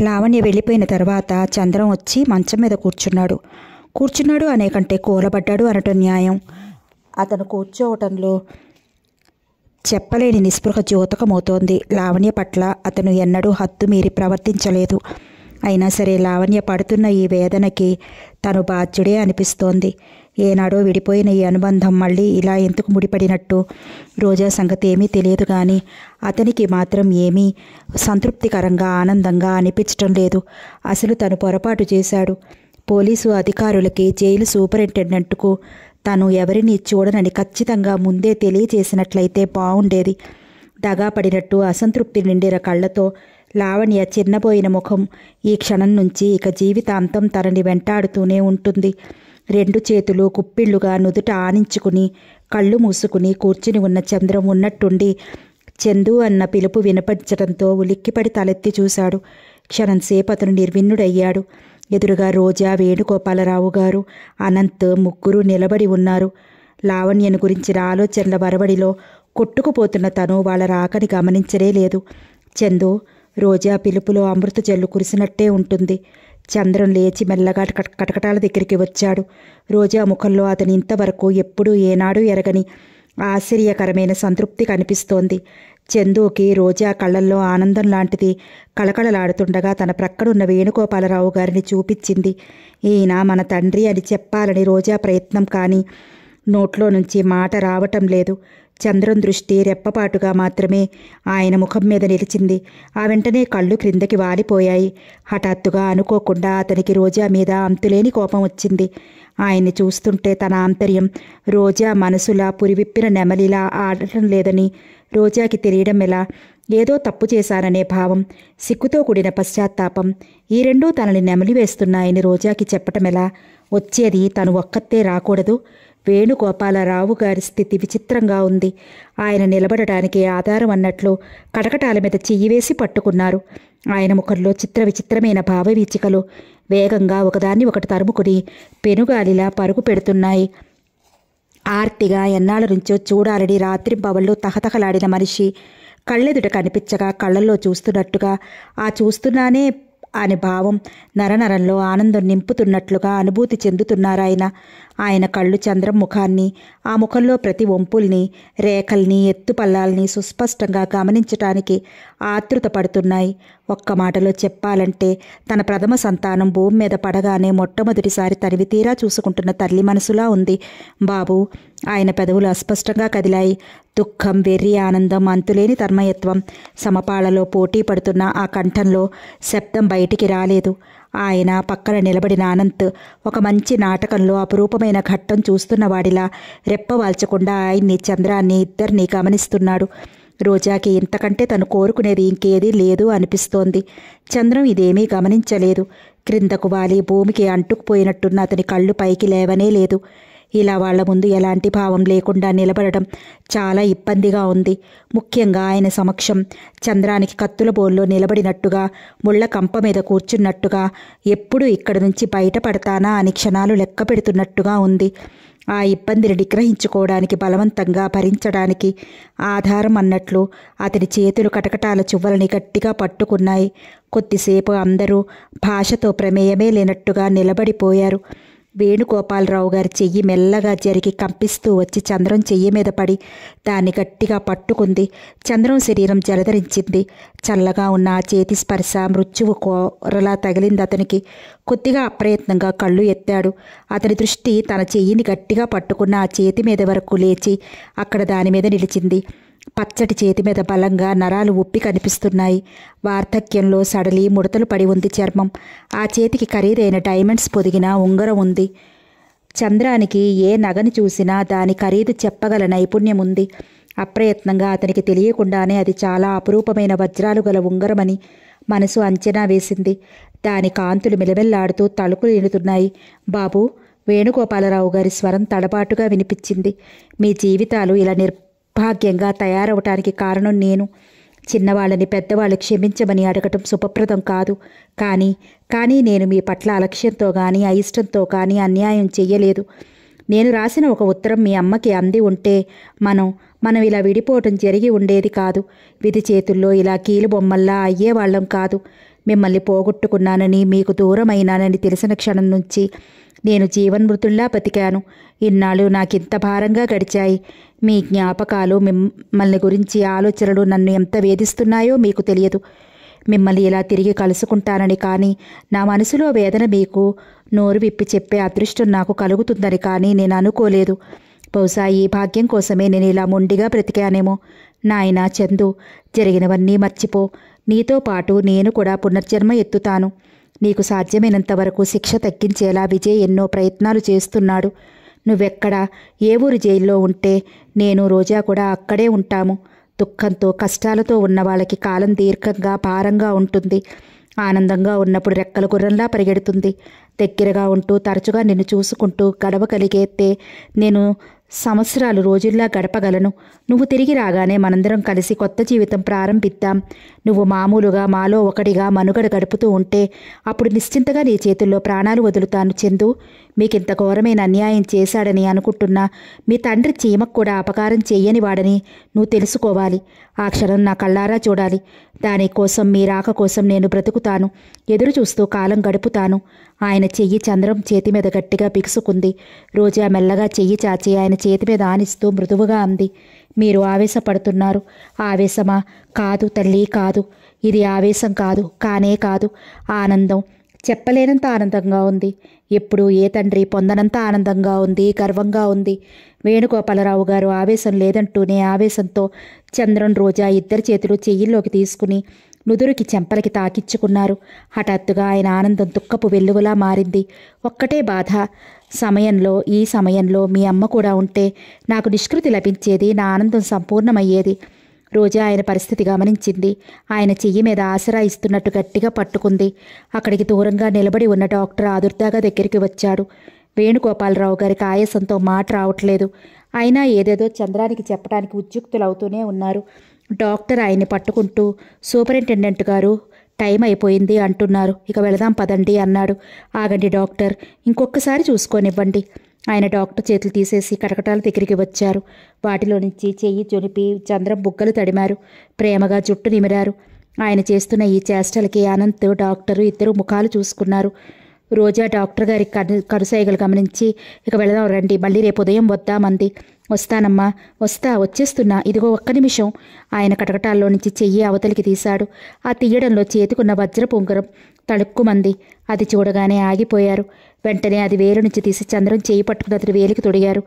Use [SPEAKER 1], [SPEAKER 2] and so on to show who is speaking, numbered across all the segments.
[SPEAKER 1] లావణ్య వెళ్ళిపోయిన తర్వాత చంద్రం వచ్చి మంచం మీద కూర్చున్నాడు అనే కంటే కూలబడ్డాడు అనటం న్యాయం. అతను కూర్చోవటంలో చెప్పలేని నిస్పృహ ద్యోతకమవుతోంది. లావణ్య పట్ల అతను ఎన్నడూ హద్దు మీరి ప్రవర్తించలేదు. అయినా సరే లావణ్య పడుతున్న ఈ వేదనకి తను బాధ్యుడే అనిపిస్తోంది. ఏనాడో విడిపోయిన ఈ అనుబంధం మళ్ళీ ఇలా ఎందుకు ముడిపడినట్టు రోజా సంగతి ఏమీ తెలియదు, కానీ అతనికి మాత్రం ఏమీ సంతృప్తికరంగా ఆనందంగా అనిపించటం లేదు. అసలు తను పొరపాటు చేశాడు. పోలీసు అధికారులకి జైలు సూపరింటెండెంట్కు తను ఎవరిని చూడనని ఖచ్చితంగా ముందే తెలియచేసినట్లయితే బాగుండేది. దగాపడినట్టు అసంతృప్తి నిండిన కళ్ళతో లావణ్య చిన్నబోయిన ముఖం ఈ క్షణం నుంచి ఇక జీవితాంతం తనని వెంటాడుతూనే ఉంటుంది. రెండు చేతులు కుప్పిళ్లుగా నుదుట ఆనించుకుని కళ్ళు మూసుకుని కూర్చుని ఉన్న చంద్రం ఉన్నట్టుండి చందు అన్న పిలుపు వినపంచడంతో ఉలిక్కిపడి తలెత్తి చూశాడు. క్షణంసేపు అతను నిర్విన్నుడయ్యాడు. ఎదురుగా రోజా, వేణుగోపాలరావు గారు, అనంత్ ముగ్గురు నిలబడి ఉన్నారు. లావణ్యను గురించిన ఆలోచనల వరవడిలో కొట్టుకుపోతున్న తను వాళ్ళ రాకని గమనించనే లేదు. చందు, రోజా పిలుపులో అమృత జల్లు కురిసినట్టే ఉంటుంది. చంద్రం లేచి మెల్లగా కటకటాల దగ్గరికి వచ్చాడు. రోజా ముఖంలో అతని ఇంతవరకు ఎప్పుడూ ఏనాడు ఎరగని ఆశ్చర్యకరమైన సంతృప్తి కనిపిస్తోంది. చందుకి రోజా కళ్ళల్లో ఆనందం లాంటిది కళకళలాడుతుండగా తన ప్రక్కనున్న వేణుగోపాలరావు గారిని చూపించింది. ఈయన మన తండ్రి అని చెప్పాలని రోజా ప్రయత్నం, కానీ నోట్లో నుంచి మాట రావటం లేదు. చంద్రం దృష్టి రెప్పపాటుగా మాత్రమే ఆయన ముఖం మీద నిలిచింది. ఆ వెంటనే కళ్ళు క్రిందకి వాలిపోయాయి. హఠాత్తుగా అనుకోకుండా అతనికి రోజా మీద అంతులేని కోపం వచ్చింది. ఆయన్ని చూస్తుంటే తన ఆంతర్యం రోజా మనసులా పురివిప్పిన నెమలిలా ఆడటం లేదని రోజాకి తెలియడం ఎలా? ఏదో తప్పు చేశాననే భావం, సిగ్గుతో కూడిన పశ్చాత్తాపం, ఈ రెండూ తనని నెమలివేస్తున్నాయని రోజాకి చెప్పటమెలా? వచ్చేది తను ఒక్కతే రాకూడదు. వేణుగోపాలరావు గారి స్థితి విచిత్రంగా ఉంది. ఆయన నిలబడటానికి ఆధారం అన్నట్లు కటకటాల మీద చెయ్యివేసి పట్టుకున్నారు. ఆయన ముఖంలో విచిత్రమైన భావవీచికలు వేగంగా ఒకదాన్ని ఒకటి తరుముకుని పెనుగాలిలా పరుగు పెడుతున్నాయి. ఆర్తిగా ఎన్నాళ్ళ నుంచో చూడాలని రాత్రింపవళ్ళు తహతహలాడిన మనిషి కళ్ళెదుట కనిపించగా కళ్ళల్లో చూస్తున్నట్టుగా, ఆ చూస్తున్నానే అనే భావం నరనరంలో ఆనందం నింపుతున్నట్లుగా అనుభూతి చెందుతున్నారాయన. ఆయన కళ్ళు చంద్రం ముఖాన్ని, ఆ ముఖంలో ప్రతి వంపుల్ని, రేఖల్ని, ఎత్తుపల్లాల్ని సుస్పష్టంగా గమనించటానికి ఆతృత పడుతున్నాయి. ఒక్క మాటలో చెప్పాలంటే తన ప్రథమ సంతానం భూమి మీద పడగానే మొట్టమొదటిసారి తనివి తీరా చూసుకుంటున్న తల్లి మనసులా ఉంది. బాబు, ఆయన పెదవులు అస్పష్టంగా కదిలాయి. దుఃఖం, వెర్రి, ఆనందం, అంతులేని తన్మయత్వం సమపాళలో పోటీ పడుతున్న ఆ కంఠంలో శబ్దం బయటికి రాలేదు. ఆయన పక్కన నిలబడిన అనంత్ ఒక మంచి నాటకంలో అపురూపమైన ఘట్టం చూస్తున్నవాడిలా రెప్పవాల్చకుండా ఆయన్ని, చంద్రాన్ని, ఇద్దరినీ గమనిస్తున్నాడు. రోజాకి ఇంతకంటే తను కోరుకునేది ఇంకేదీ లేదు అనిపిస్తోంది. చంద్రం ఇదేమీ గమనించలేదు. క్రిందకు వాలి భూమికి అంటుకుపోయినట్టున్న అతని కళ్ళు పైకి లేవనే లేదు. ఇలా వాళ్ల ముందు ఎలాంటి భావం లేకుండా నిలబడడం చాలా ఇబ్బందిగా ఉంది. ముఖ్యంగా ఆయన సమక్షం చంద్రానికి కత్తుల బోల్లో నిలబడినట్టుగా, ముళ్ల కంప మీద కూర్చున్నట్టుగా, ఎప్పుడు ఇక్కడి నుంచి బయటపడతానా అని క్షణాలు లెక్క పెడుతున్నట్టుగా ఉంది. ఆ ఇబ్బందిని నిగ్రహించుకోవడానికి, బలవంతంగా భరించడానికి ఆధారం అన్నట్లు అతని చేతులు కటకటాల చువ్వలని గట్టిగా పట్టుకున్నాయి. కొద్దిసేపు అందరూ భాషతో ప్రమేయమే లేనట్టుగా నిలబడిపోయారు. వేణుగోపాలరావు గారి చెయ్యి మెల్లగా జరిగి కంపిస్తూ వచ్చి చంద్రం చెయ్యి మీద పడి దాన్ని గట్టిగా పట్టుకుంది. చంద్రం శరీరం జలధరించింది. చల్లగా ఉన్న ఆ చేతి స్పర్శ మృత్యువు కోరలా తగిలింది అతనికి. కొద్దిగా అప్రయత్నంగా కళ్ళు ఎత్తాడు. అతని దృష్టి తన చెయ్యిని గట్టిగా పట్టుకున్న ఆ చేతి మీద వరకు లేచి అక్కడ దాని మీద నిలిచింది. పచ్చటి చేతి మీద బలంగా నరాలు ఉప్పి కనిపిస్తున్నాయి. వార్ధక్యంలో సడలి ముడతలు పడి ఉంది చర్మం. ఆ చేతికి ఖరీదైన డైమండ్స్ పొదిగిన ఉంగరం ఉంది. చంద్రానికి ఏ నగని చూసినా దాని ఖరీదు చెప్పగల నైపుణ్యం ఉంది. అప్రయత్నంగా అతనికి తెలియకుండానే అది చాలా అపురూపమైన వజ్రాలు గల ఉంగరమని మనసు అంచనా వేసింది. దాని కాంతులు మిలమిల్లాడుతూ తలుకులు ఎనుతున్నాయి. బాబు, వేణుగోపాలరావు గారి స్వరం తడబాటుగా వినిపించింది. మీ జీవితాలు ఇలా భాగ్యంగా తయారవటానికి కారణం నేను. చిన్నవాళ్ళని పెద్దవాళ్ళు క్షమించమని అడగటం శుభప్రదం కాదు. కానీ నేను మీ పట్ల అలక్ష్యంతో కానీ అయిష్టంతో కానీ అన్యాయం చెయ్యలేదు. నేను రాసిన ఒక ఉత్తరం మీ అమ్మకి అంది ఉంటే మనం ఇలా విడిపోవటం జరిగి ఉండేది కాదు. విధి చేతుల్లో ఇలా కీలుబొమ్మల్లా అయ్యేవాళ్ళం కాదు. మిమ్మల్ని పోగొట్టుకున్నానని, మీకు దూరమైనానని తెలిసిన క్షణం నుంచి నేను జీవన్మృతుల్లా బతికాను. ఇన్నాళ్ళు నాకింత భారంగా గడిచాయి. మీ జ్ఞాపకాలు, మిమ్మల్ని గురించి ఆలోచనలు నన్ను ఎంత వేధిస్తున్నాయో మీకు తెలియదు. మిమ్మల్ని ఇలా తిరిగి కలుసుకుంటానని కానీ, నా మనసులో వేదన మీకు నోరు విప్పి చెప్పే అదృష్టం నాకు కలుగుతుందని కానీ నేను అనుకోలేదు. బహుశా ఈ భాగ్యం కోసమే నేను ఇలా మొండిగా బ్రతికానేమో. నాయనా చందు, జరిగినవన్నీ మర్చిపో. నీతో పాటు నేను కూడా పునర్జన్మ ఎత్తుతాను. నీకు సాధ్యమైనంత వరకు శిక్ష తగ్గించేలా విజయ్ ఎన్నో ప్రయత్నాలు చేస్తున్నాడు. నువ్వెక్కడ, ఏ ఊరు జైల్లో ఉంటే నేను, రోజా కూడా అక్కడే ఉంటాము. దుఃఖంతో, కష్టాలతో ఉన్న వాళ్ళకి కాలం దీర్ఘంగా, భారంగా ఉంటుంది. ఆనందంగా ఉన్నప్పుడు రెక్కల గుర్రంలా పరిగెడుతుంది. దగ్గరగా ఉంటూ, తరచుగా నిన్ను చూసుకుంటూ గడవగలిగితే నేను సంవత్సరాలు రోజుల్లా గడపగలను. నువ్వు తిరిగి రాగానే మనందరం కలిసి కొత్త జీవితం ప్రారంభిద్దాం. నువ్వు మామూలుగా మాలో ఒకటిగా మనుగడ గడుపుతూ ఉంటే అప్పుడు నిశ్చింతగా నీ చేతుల్లో ప్రాణాలు వదులుతాను. చందు, మీకింత ఘోరమైన అన్యాయం చేశాడని అనుకుంటున్నా మీ తండ్రి చీమకు కూడా అపకారం చెయ్యని వాడని నువ్వు తెలుసుకోవాలి. ఆ క్షణం నా కళ్ళారా చూడాలి. దానికోసం, మీ రాక కోసం నేను బ్రతుకుతాను. ఎదురు చూస్తూ కాలం గడుపుతాను. ఆయన చెయ్యి చంద్రం చేతి మీద గట్టిగా బిగుసుకుంది. రోజా మెల్లగా చెయ్యి చాచి ఆయన చేతి మీద ఆనిస్తూ మృదువుగా అంది, మీరు ఆవేశపడుతున్నారు. ఆవేశమా? కాదు తల్లి, కాదు. ఇది ఆవేశం కాదు, కానే కాదు. ఆనందం. చెప్పలేనంత ఆనందంగా ఉంది. ఎప్పుడు ఏ తండ్రి పొందనంత ఆనందంగా ఉంది, గర్వంగా ఉంది. వేణుగోపాలరావు గారు ఆవేశం లేదంటూనే ఆవేశంతో చంద్రం, రోజా ఇద్దరి చేతులు చెయ్యిల్లోకి తీసుకుని నుదురుకి చెంపలకి తాకిచ్చుకున్నారు. హఠాత్తుగా ఆయన ఆనందం దుఃఖపు వెల్లువలా మారింది. ఒక్కటే బాధ, ఈ సమయంలో మీ అమ్మ కూడా ఉంటే నాకు నిష్కృతి లభించేది, నా ఆనందం సంపూర్ణమయ్యేది. రోజా ఆయన పరిస్థితి గమనించింది. ఆయన చెయ్యి మీద ఆసరా ఇస్తున్నట్టు గట్టిగా పట్టుకుంది. అక్కడికి దూరంగా నిలబడి ఉన్న డాక్టర్ ఆదుర్దాగా దగ్గరికి వచ్చాడు. వేణుగోపాలరావు గారికి ఆయాసంతో మాట రావట్లేదు. అయినా ఏదేదో చంద్రానికి చెప్పడానికి ఉద్యుక్తులవుతూనే ఉన్నారు. డాక్టర్ ఆయన్ని పట్టుకుంటూ, సూపరింటెండెంట్ గారు, టైం అయిపోయింది అంటున్నారు, ఇక వెళదాం పదండి అన్నాడు. ఆగండి డాక్టర్, ఇంకొకసారి చూసుకోనివ్వండి. ఆయన డాక్టర్ చేతులు తీసేసి కటకటాల దగ్గరికి వచ్చారు. వాటిలో నుంచి చెయ్యి జొనిపి చంద్రం బుగ్గలు తడిమారు. ప్రేమగా జుట్టు నిమిరారు. ఆయన చేస్తున్న ఈ చేష్టలకి అనంత్, డాక్టరు ఇద్దరు ముఖాలు చూసుకున్నారు. రోజా డాక్టర్ గారి కరుసైగలు గమనించి, ఇక వెళదాం రండి, మళ్ళీ రేపు ఉదయం వద్దామంది. వస్తానమ్మా, వచ్చేస్తున్నా, ఇదిగో ఒక్క నిమిషం. ఆయన కటకటాల్లో నుంచి చెయ్యి అవతలికి తీశాడు. ఆ తీయడంలో చేతికున్న వజ్రపు ఉంగరం తళుక్కుమంది. అది చూడగానే ఆగిపోయారు. వెంటనే అది వేలు నుంచి తీసి చంద్రం చేయి పట్టుకుని అతని వేలికి తొడిగారు.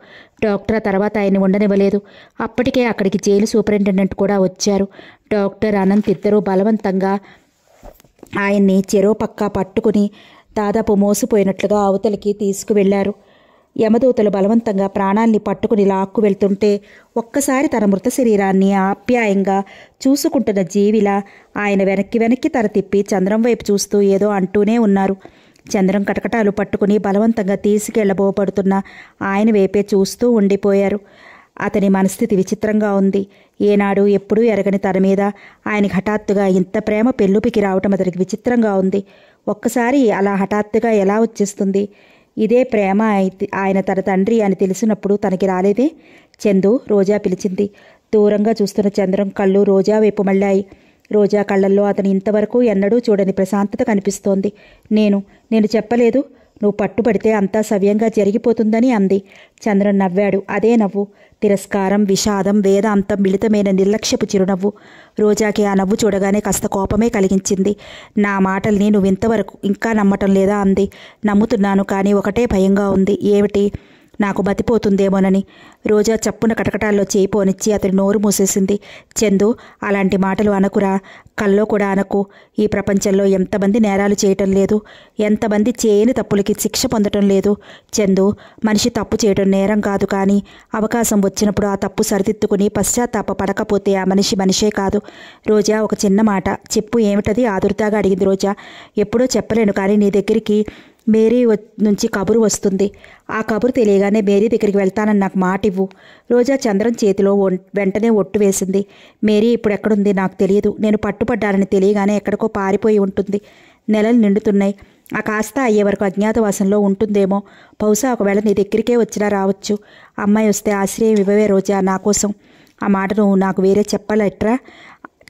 [SPEAKER 1] డాక్టర్ ఆ తర్వాత ఆయన్ని ఉండనివ్వలేదు. అప్పటికే అక్కడికి జైలు సూపరింటెండెంట్ కూడా వచ్చారు. డాక్టర్, అనంత్ ఇద్దరూ బలవంతంగా ఆయన్ని చెరో పక్కా పట్టుకుని దాదాపు మోసిపోయినట్లుగా అవతలికి తీసుకువెళ్లారు. యమదూతలు బలవంతంగా ప్రాణాల్ని పట్టుకుని లాక్కు వెళ్తుంటే ఒక్కసారి తన మృత శరీరాన్ని ఆప్యాయంగా చూసుకుంటున్న జీవిలా ఆయన వెనక్కి తల తిప్పి చంద్రం వైపు చూస్తూ ఏదో అంటూనే ఉన్నారు. చంద్రం కటకటాలు పట్టుకుని బలవంతంగా తీసుకెళ్లబోపడుతున్న ఆయన వైపే చూస్తూ ఉండిపోయారు. అతని మనస్థితి విచిత్రంగా ఉంది. ఏనాడు ఎప్పుడూ ఎరగని తన మీద ఆయనకి హఠాత్తుగా ఇంత ప్రేమ పెళ్ళుపికి రావటం అతనికి విచిత్రంగా ఉంది. ఒక్కసారి అలా హఠాత్తుగా ఎలా వచ్చేస్తుంది? ఇదే ప్రేమ ఆయన తన తండ్రి అని తెలిసినప్పుడు తనకి రాలేదే? చందు, రోజా పిలిచింది. దూరంగా చూస్తున్న చంద్రం కళ్ళు రోజా వైపు మళ్ళాయి. రోజా కళ్ళల్లో అతను ఇంతవరకు ఎన్నడూ చూడని ప్రశాంతత కనిపిస్తోంది. నేను చెప్పలేదు, నువ్వు పట్టుబడితే అంతా సవ్యంగా జరిగిపోతుందని అంది. చంద్రం నవ్వాడు. అదే నవ్వు. తిరస్కారం, విషాదం, వేదాంతం మిళితమైన నిర్లక్ష్యపు చిరునవ్వు. రోజాకి ఆ నవ్వు చూడగానే కాస్త కోపమే కలిగించింది. నా మాటల్ని నువ్వు ఇంతవరకు ఇంకా నమ్మటం లేదా అంది. నమ్ముతున్నాను, కానీ ఒకటే భయంగా ఉంది. ఏమిటి? నాకు మతిపోతుందేమోనని. రోజా చప్పున కటకటాల్లో చేయి పోనిచ్చి అతని నోరు మూసేసింది. చందు, అలాంటి మాటలు అనకురా, కల్లో కూడా అనకు. ఈ ప్రపంచంలో ఎంతమంది నేరాలు చేయటం లేదు, ఎంతమంది చేయని తప్పులకి శిక్ష పొందటం లేదు. చందు, మనిషి తప్పు చేయటం నేరం కాదు, కానీ అవకాశం వచ్చినప్పుడు ఆ తప్పు సరిదిద్దుకుని పశ్చాత్తాప పడకపోతే ఆ మనిషే కాదు. రోజా, ఒక చిన్న మాట చెప్పు. ఏమిటది? ఆదుర్దాగా అడిగింది రోజా. ఎప్పుడో చెప్పలేను, కానీ నీ దగ్గరికి మేరీ నుంచి కబురు వస్తుంది. ఆ కబురు తెలియగానే మేరీ దగ్గరికి వెళ్తానని నాకు మాట ఇవ్వు. రోజా చంద్రం చేతిలో వెంటనే ఒట్టు వేసింది. మేరీ ఇప్పుడు ఎక్కడుంది నాకు తెలియదు. నేను పట్టుపడ్డానని తెలియగానే ఎక్కడికో పారిపోయి ఉంటుంది. నెలలు నిండుతున్నాయి. ఆ కాస్త అయ్యే వరకు అజ్ఞాతవాసంలో ఉంటుందేమో. బహుశా ఒకవేళ నీ దగ్గరికే వచ్చినా రావచ్చు. అమ్మాయి వస్తే ఆశ్రయం ఇవ్వవే రోజా, నా కోసం. ఆ మాట నువ్వు నాకు వేరే చెప్పాలట్రా?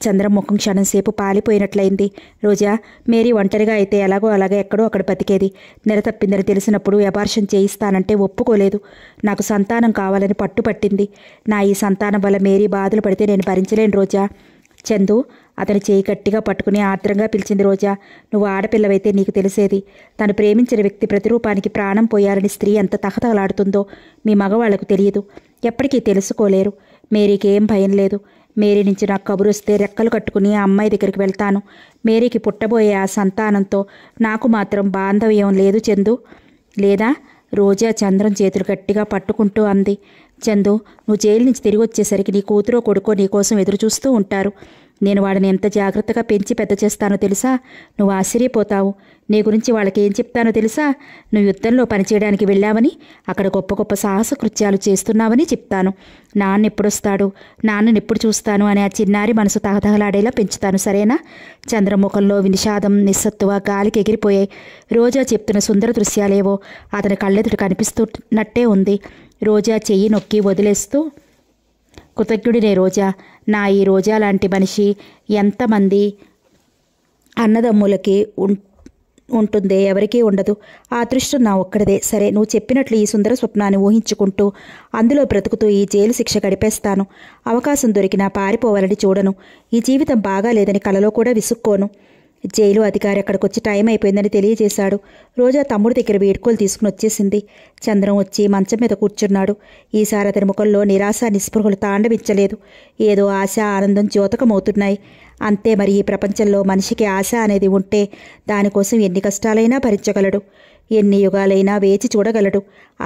[SPEAKER 1] చంద్రం ముఖం క్షణంసేపు పాలిపోయినట్లయింది. రోజా, మేరీ ఒంటరిగా అయితే ఎలాగో అలాగే ఎక్కడో అక్కడ బతికేది. నెల తప్పిందని తెలిసినప్పుడు అబార్షన్ చేయిస్తానంటే ఒప్పుకోలేదు. నాకు సంతానం కావాలని పట్టుపట్టింది. నా ఈ సంతానం వల్ల మేరీ బాధలు పడితే నేను భరించలేను రోజా. చందు అతని చేయి గట్టిగా పట్టుకుని ఆర్ద్రంగా పిలిచింది రోజా. నువ్వు ఆడపిల్లవైతే నీకు తెలిసేది. తను ప్రేమించిన వ్యక్తి ప్రతిరూపానికి ప్రాణం పోయారని స్త్రీ ఎంత తహతహలాడుతుందో మీ మగవాళ్లకు తెలియదు. ఎప్పటికీ తెలుసుకోలేరు. మేరీకి ఏం భయం లేదు. మేరీ నుంచి నాకు కబురు వస్తే రెక్కలు కట్టుకుని ఆ అమ్మాయి దగ్గరికి వెళ్తాను. మేరీకి పుట్టబోయే ఆ సంతానంతో నాకు మాత్రం బాంధవ్యం లేదు చందు. లేదా? రోజా చంద్రం చేతులు గట్టిగా పట్టుకుంటూ అంది. చందు, నువ్వు జైలు నుంచి తిరిగి వచ్చేసరికి నీ కూతురో కొడుకో నీకోసం ఎదురు చూస్తూ ఉంటారు. నేను వాడిని ఎంత జాగ్రత్తగా పెంచి పెద్ద చేస్తానో తెలుసా? నువ్వు ఆశ్చర్యపోతావు. నీ గురించి వాళ్ళకి ఏం చెప్తానో తెలుసా? నువ్వు యుద్ధంలో పనిచేయడానికి వెళ్ళావని, అక్కడ గొప్ప గొప్ప సాహస కృత్యాలు చేస్తున్నావని చెప్తాను. నాన్న ఎప్పుడొస్తాడు, నాన్నని ఎప్పుడు చూస్తాను అని ఆ చిన్నారి మనసు తహతహలాడేలా పెంచుతాను. సరేనా? చంద్రముఖంలో వినిషాదం, నిస్సత్తువ గాలికి ఎగిరిపోయాయి. రోజా చెప్తున్న సుందర దృశ్యాలేవో అతని కళ్ళెదుట కనిపిస్తున్నట్టే ఉంది. రోజా చెయ్యి నొక్కి వదిలేస్తూ, కృతజ్ఞుడినే రోజా. నా ఈ రోజా లాంటి మనిషి ఎంతమంది అన్నదమ్ములకి ఉంటుందే, ఎవరికీ ఉండదు. ఆ అదృష్టం నా ఒక్కడిదే. సరే, నువ్వు చెప్పినట్లు ఈ సుందర స్వప్నాన్ని ఊహించుకుంటూ అందులో బ్రతుకుతూ ఈ జైలు శిక్ష గడిపేస్తాను. అవకాశం దొరికినా పారిపోవాలని చూడను. ఈ జీవితం బాగాలేదని కలలో కూడా విసుక్కోను. జైలు అధికారి అక్కడికొచ్చి టైం అయిపోయిందని తెలియజేశాడు. రోజా తమ్ముడి దగ్గర వీడ్కోలు తీసుకుని వచ్చేసింది. చంద్రం వచ్చి మంచం మీద కూర్చున్నాడు. ఈసారి అతని ముఖంలో నిరాశ నిస్పృహలు తాండవించలేదు. ఏదో ఆశ, ఆనందం ద్యోతకమవుతున్నాయి. అంతే మరి. ఈ ప్రపంచంలో మనిషికి ఆశ అనేది ఉంటే దానికోసం ఎన్ని కష్టాలైనా భరించగలడు, ఎన్ని యుగాలైనా వేచి చూడగలడు.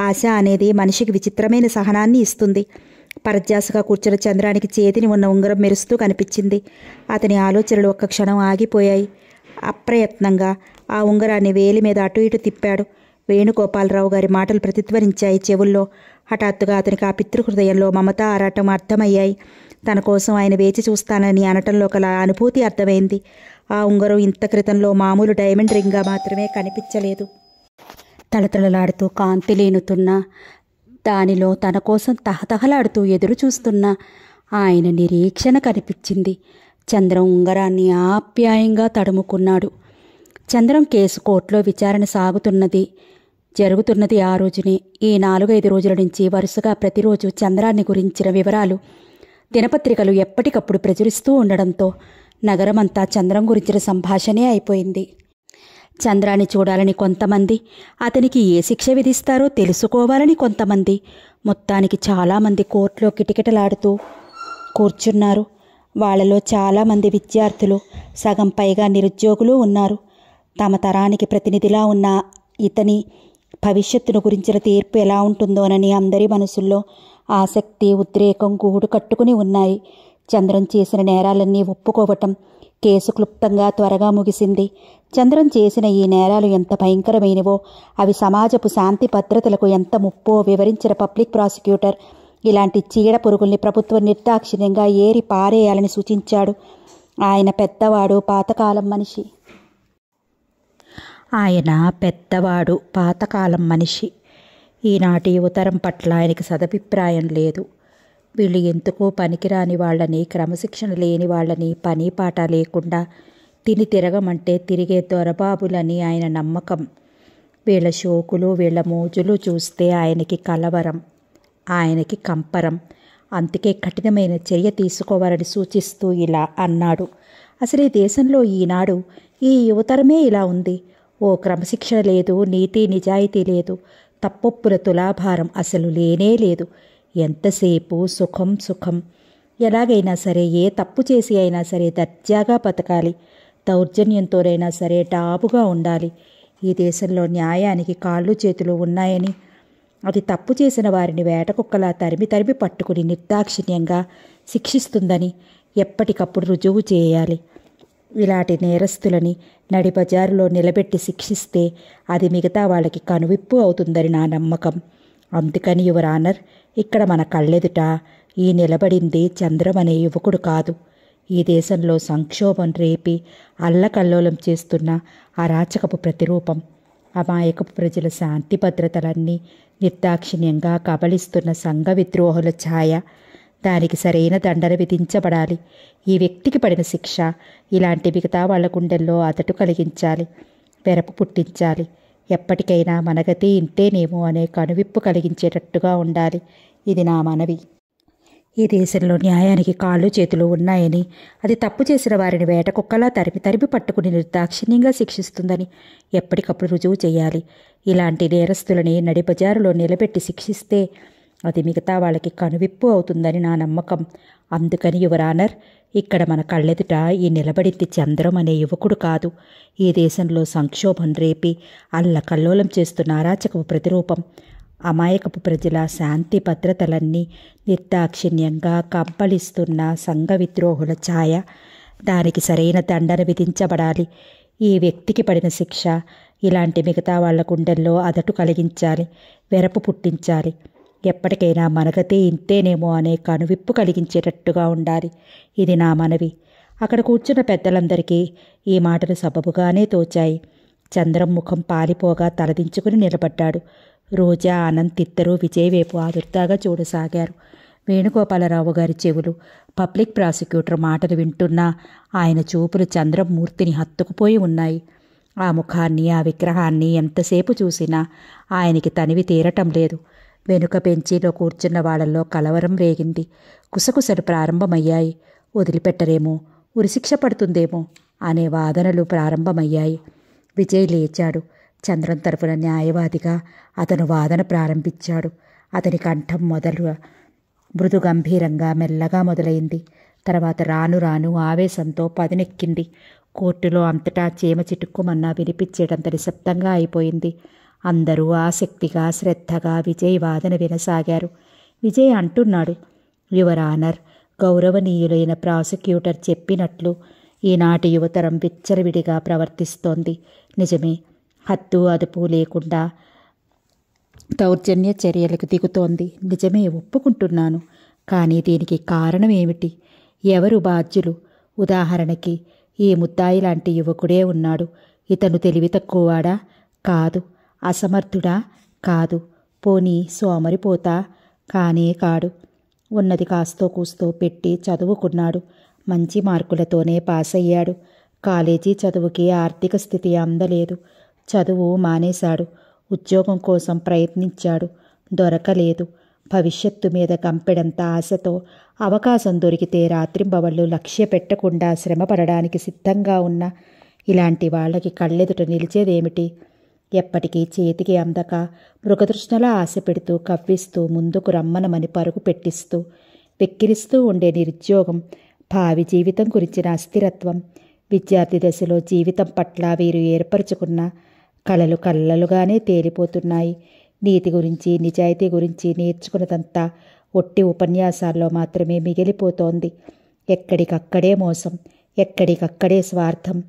[SPEAKER 1] ఆశ అనేది మనిషికి విచిత్రమైన సహనాన్ని ఇస్తుంది. పరధ్యాసగా కూర్చున్న చంద్రానికి చేతిని ఉన్న ఉంగరం మెరుస్తూ కనిపించింది. అతని ఆలోచనలు ఒక్క క్షణం ఆగిపోయాయి. అప్రయత్నంగా ఆ ఉంగరాన్ని వేలి మీద అటు ఇటు తిప్పాడు. వేణుగోపాలరావు గారి మాటలు ప్రతిధ్వనించాయి చెవుల్లో. హఠాత్తుగా అతనికి ఆ పితృహృదయంలో మమత, ఆరాటం అర్థమయ్యాయి. తన కోసం ఆయన వేచి చూస్తానని అనటంలో కల అనుభూతి అర్థమైంది. ఆ ఉంగరం ఇంత క్రితంలో మామూలు డైమండ్ రింగ్గా మాత్రమే కనిపించలేదు. తళతళలాడుతూ కాంతిలేనుతున్న దానిలో తన కోసం తహతహలాడుతూ ఎదురు చూస్తున్న ఆయన నిరీక్షణ కనిపించింది. చంద్రం ఉంగరాన్ని ఆప్యాయంగా తడుముకున్నాడు. చంద్రం కేసు కోర్టులో విచారణ జరుగుతున్నది ఆ రోజునే. ఈ 4-5 రోజుల నుంచి వరుసగా ప్రతిరోజు చంద్రాన్ని గురించిన వివరాలు దినపత్రికలు ఎప్పటికప్పుడు ప్రచురిస్తూ ఉండడంతో నగరమంతా చంద్రం గురించిన సంభాషణే అయిపోయింది. చంద్రాన్ని చూడాలని కొంతమంది, అతనికి ఏ శిక్ష విధిస్తారో తెలుసుకోవాలని కొంతమంది, మొత్తానికి చాలామంది కోర్టులో కిటకిటలాడుతూ కూర్చున్నారు. వాళ్లలో చాలామంది విద్యార్థులు, సగం పైగా నిరుద్యోగులు ఉన్నారు. తమ తరానికి ప్రతినిధిలా ఉన్న ఇతని భవిష్యత్తును గురించిన తీర్పు ఎలా ఉంటుందోనని అందరి మనసుల్లో ఆసక్తి, ఉద్రేకం గూడు కట్టుకుని ఉన్నాయి. చంద్రం చేసిన నేరాలన్నీ ఒప్పుకోవటం, కేసు క్లుప్తంగా త్వరగా ముగిసింది. చంద్రం చేసిన ఈ నేరాలు ఎంత భయంకరమైనవో, అవి సమాజపు శాంతి భద్రతలకు ఎంత ముప్పో వివరించిన పబ్లిక్ ప్రాసిక్యూటర్ ఇలాంటి చీడ పురుగుల్ని ప్రభుత్వం నిర్దాక్షిణ్యంగా ఏరి పారేయాలని సూచించాడు. ఆయన పెద్దవాడు, పాతకాలం మనిషి. ఈనాటి యువతరం పట్ల ఆయనకి సదభిప్రాయం లేదు. వీళ్ళు ఎందుకో పనికిరాని వాళ్ళని, క్రమశిక్షణ లేని వాళ్ళని, పని పాట లేకుండా తిని తిరగమంటే తిరిగే దొరబాబులని ఆయన నమ్మకం. వీళ్ళ షోకులు, వీళ్ళ మోజులు చూస్తే ఆయనకి కలవరం, ఆయనకి కంపరం. అందుకే కఠినమైన చర్య తీసుకోవాలని సూచిస్తూ ఇలా అన్నాడు. అసలు ఈ దేశంలో ఈనాడు ఈ యువతరమే ఇలా ఉంది. ఓ క్రమశిక్షణ లేదు, నీతి నిజాయితీ లేదు, తప్పొప్పుల తులాభారం అసలు లేనే లేదు. ఎంతసేపు సుఖం సుఖం. ఎలాగైనా సరే, ఏ తప్పు చేసి అయినా సరే దర్జాగా బతకాలి, దౌర్జన్యంతోనైనా సరే డాబుగా ఉండాలి. ఈ దేశంలో న్యాయానికి కాళ్ళు చేతులు ఉన్నాయని, అది తప్పు చేసిన వారిని వేటకుక్కలా తరిమి తరిమి పట్టుకుని నిర్దాక్షిణ్యంగా శిక్షిస్తుందని ఎప్పటికప్పుడు రుజువు చేయాలి. ఇలాంటి నేరస్తులని నడి బజారులో నిలబెట్టి శిక్షిస్తే అది మిగతా వాళ్ళకి కనువిప్పు అవుతుందని నా నమ్మకం. అందుకని యువర్ ఆనర్, ఇక్కడ మన కళ్ళెదుట ఈ నిలబడింది చంద్రం అనే యువకుడు కాదు. ఈ దేశంలో సంక్షోభం రేపి అల్లకల్లోలం చేస్తున్న అరాచకపు ప్రతిరూపం. అమాయకపు ప్రజల శాంతి భద్రతలన్నీ నిర్దాక్షిణ్యంగా కబళిస్తున్న సంఘ విద్రోహుల ఛాయ. దానికి సరైన దండన విధించబడాలి. ఈ వ్యక్తికి పడిన శిక్ష ఇలాంటి మిగతా వాళ్ల గుండెల్లో అతటు కలిగించాలి, వెరపు పుట్టించాలి. ఎప్పటికైనా మనగతి ఇంతేనేమో అనే కనువిప్పు కలిగించేటట్టుగా ఉండాలి. ఇది నా మనవి. ఈ దేశంలో న్యాయానికి కాళ్ళు చేతులు ఉన్నాయని, అది తప్పు చేసిన వారిని వేటకుక్కలా తరిమి పట్టుకుని నిర్దాక్షిణ్యంగా శిక్షిస్తుందని ఎప్పటికప్పుడు రుజువు చేయాలి. ఇలాంటి నేరస్తులని నడిబజారులో నిలబెట్టి శిక్షిస్తే అది మిగతా వాళ్ళకి కనువిప్పు అవుతుందని నా నమ్మకం. అందుకని యువర్ ఆనర్, ఇక్కడ మన కళ్ళెదుట ఈ నిలబడింది చంద్రం అనే యువకుడు కాదు, ఈ దేశంలో సంక్షోభం రేపి అల్లకల్లోలం చేస్తున్న అరాచకపు ప్రతిరూపం. అమాయకపు ప్రజల శాంతి భద్రతలన్నీ నిర్దాక్షిణ్యంగా కంపలిస్తున్న సంఘ విద్రోహుల ఛాయ. దానికి సరైన దండన విధించబడాలి. ఈ వ్యక్తికి పడిన శిక్ష ఇలాంటి మిగతా వాళ్ల గుండెల్లో అదటు కలిగించాలి, వెరపు పుట్టించాలి. ఎప్పటికైనా మనగతే ఇంతేనేమో అనే కనువిప్పు కలిగించేటట్టుగా ఉండాలి. ఇది నా మనవి. అక్కడ కూర్చున్న పెద్దలందరికీ ఈ మాటలు సబబుగానే తోచాయి. చంద్రం ముఖం పాలిపోగా తలదించుకుని నిలబడ్డాడు. రోజా, అనంత్ ఇద్దరూ విజయ్ వైపు ఆదుర్దాగా చూడసాగారు. వేణుగోపాలరావు గారి చెవులు పబ్లిక్ ప్రాసిక్యూటర్ మాటలు వింటున్నా ఆయన చూపులు చంద్రం మూర్తిని హత్తుకుపోయి ఉన్నాయి. ఆ ముఖాన్ని, ఆ విగ్రహాన్ని ఎంతసేపు చూసినా ఆయనకి తనివి తీరటం లేదు. వెనుక బెంచీలో కూర్చున్న వాళ్ళల్లో కలవరం రేగింది. కుసకుసలు ప్రారంభమయ్యాయి. వదిలిపెట్టరేమో, ఉరిశిక్ష పడుతుందేమో అనే వాదనలు ప్రారంభమయ్యాయి. విజయ్ లేచాడు. చంద్రం తరఫున న్యాయవాదిగా అతను వాదన ప్రారంభించాడు. అతని కంఠం మృదు గంభీరంగా మెల్లగా మొదలైంది. తర్వాత రాను రాను ఆవేశంతో పదునెక్కింది. కోర్టులో అంతటా చీమ చిటుక్కుమన్నా వినిపించేటంత నిశ్శబ్దంగా అయిపోయింది. అందరూ ఆసక్తిగా, శ్రద్ధగా విజయ్ వాదన వినసాగారు. విజయ్ అంటున్నాడు, యువర్ ఆనర్, గౌరవనీయులైన ప్రాసిక్యూటర్ చెప్పినట్లు ఈనాటి యువతరం విచ్చలవిడిగా ప్రవర్తిస్తోంది. నిజమే, హద్దు అదుపు లేకుండా దౌర్జన్య చర్యలకు దిగుతోంది. నిజమే, ఒప్పుకుంటున్నాను. కానీ దీనికి కారణం ఏమిటి? ఎవరు బాధ్యులు? ఉదాహరణకి ఈ ముద్దాయి లాంటి యువకుడే ఉన్నాడు. ఇతను తెలివి తక్కువవాడా? కాదు. అసమర్థుడా? కాదు. పోనీ సోమరిపోతా? కానే కాడు. ఉన్నది కాస్తో కూస్తో పెట్టి చదువుకున్నాడు. మంచి మార్కులతోనే పాస్ అయ్యాడు. కాలేజీ చదువుకి ఆర్థిక స్థితి అందలేదు. చదువు మానేశాడు. ఉద్యోగం కోసం ప్రయత్నించాడు. దొరకలేదు. భవిష్యత్తు మీద గంపెడంత ఆశతో అవకాశం దొరికితే రాత్రింబవళ్ళు లక్ష్య పెట్టకుండా శ్రమ పడడానికి సిద్ధంగా ఉన్న ఇలాంటి వాళ్ళకి కళ్ళెదుట నిలిచేదేమిటి? ఎప్పటికీ చేతికి అందక మృగతృష్ణలా ఆశ పెడుతూ, కవ్విస్తూ, ముందుకు రమ్మనమని పరుగు పెట్టిస్తూ, వెక్కిరిస్తూ ఉండే నిరుద్యోగం, భావి జీవితం గురించిన అస్థిరత్వం, విద్యార్థి దశలో జీవితం పట్ల వీరు ఏర్పరచుకున్న కలలు కళ్ళలుగానే తేలిపోతున్నాయి. నీతి గురించి, నిజాయితీ గురించి నేర్చుకున్నదంతా ఒట్టి ఉపన్యాసాల్లో మాత్రమే మిగిలిపోతోంది. ఎక్కడికక్కడే మోసం, ఎక్కడికక్కడే స్వార్థం.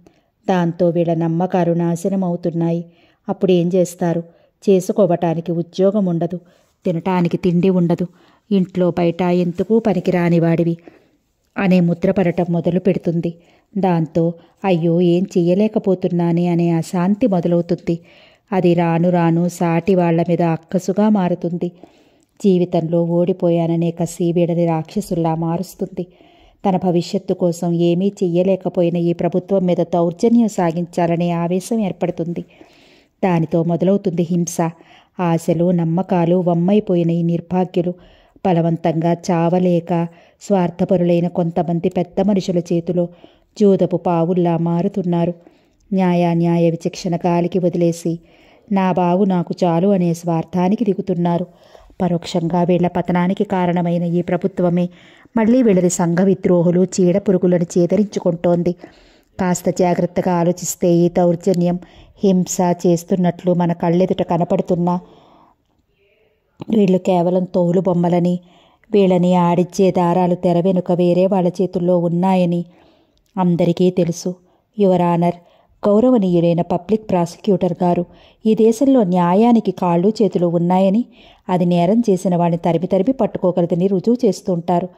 [SPEAKER 1] దాంతో వీళ్ళ నమ్మకాలు నాశనం అవుతున్నాయి. అప్పుడు ఏం చేస్తారు? చేసుకోవటానికి ఉద్యోగం ఉండదు, తినటానికి తిండి ఉండదు, ఇంట్లో బయట ఎందుకు పనికిరాని వాడివి అనే ముద్రపడటం మొదలు పెడుతుంది. దాంతో అయ్యో ఏం చెయ్యలేకపోతున్నానే అనే అశాంతి మొదలవుతుంది. అది రాను రాను సాటి వాళ్ల మీద అక్కసుగా మారుతుంది. జీవితంలో ఓడిపోయాననే కసి వీడని రాక్షసుల్లా మారుస్తుంది. తన భవిష్యత్తు కోసం ఏమీ చెయ్యలేకపోయిన ఈ ప్రభుత్వం మీద దౌర్జన్యం సాగించాలనే ఆవేశం ఏర్పడుతుంది. దానితో మొదలవుతుంది హింస. ఆశలు, నమ్మకాలు వమ్మైపోయిన ఈ నిర్భాగ్యులు బలవంతంగా చావలేక స్వార్థపరులైన కొంతమంది పెద్ద మనుషుల చేతిలో జూదపు పావుల్లా మారుతున్నారు. న్యాయ విచక్షణ గాలికి వదిలేసి నా బాగు నాకు చాలు అనే స్వార్థానికి దిగుతున్నారు. పరోక్షంగా వీళ్ల పతనానికి కారణమైన ఈ ప్రభుత్వమే మళ్లీ వీళ్ళని సంఘ విద్రోహులు, చీడ పురుగులను చేదరించుకుంటోంది. కాస్త జాగ్రత్తగా ఆలోచిస్తే ఈ దౌర్జన్యం, హింస చేస్తున్నట్లు మన కళ్ళెదుట కనపడుతున్నా వీళ్ళు కేవలం తోలు బొమ్మలని, వీళ్ళని ఆడిచ్చే దారాలు తెర వెనుక వేరే వాళ్ళ చేతుల్లో ఉన్నాయని అందరికీ తెలుసు. యువర్ ఆనర్, గౌరవనీయులైన పబ్లిక్ ప్రాసిక్యూటర్ గారు ఈ దేశంలో న్యాయానికి కాళ్ళు చేతులు ఉన్నాయని, అది నేరం చేసిన వాడిని తరిమి పట్టుకోగలదని రుజువు చేస్తుంటారు.